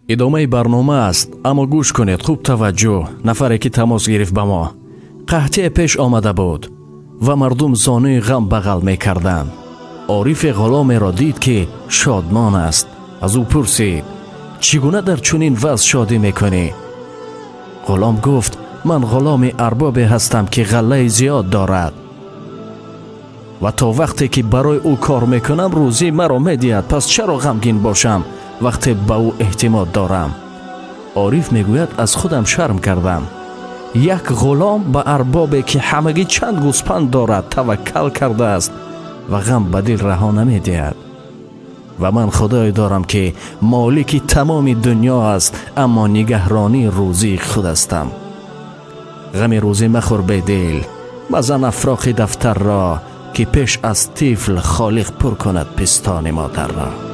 ادامه برنامه است، اما گوش کنید خوب توجه. نفری که تماس گرفت به ما قحطی پیش آمده بود و مردم زانوی غم بغل می کردند. عارف غلام را دید که شادمان است. از او پرسید چگونه در چنین وضع شادی میکنی؟ غلام گفت من غلام اربابی هستم که غله زیاد دارد و تا وقتی که برای او کار میکنم روزی مرا میدهد، پس چرا غمگین باشم وقتی به او اعتماد دارم؟ عارف میگوید از خودم شرم کردم. یک غلام به اربابی که همگی چند گوسپند دارد توکل کرده است و غم به دل رها نمیدهد. و من خدای دارم که مالک تمام دنیا است، اما نگهرانی روزی خود هستم. غم روزی مخور به دل، مزن افراخ دفتر را که پیش از طفل خالق پر کند پستان مادر را.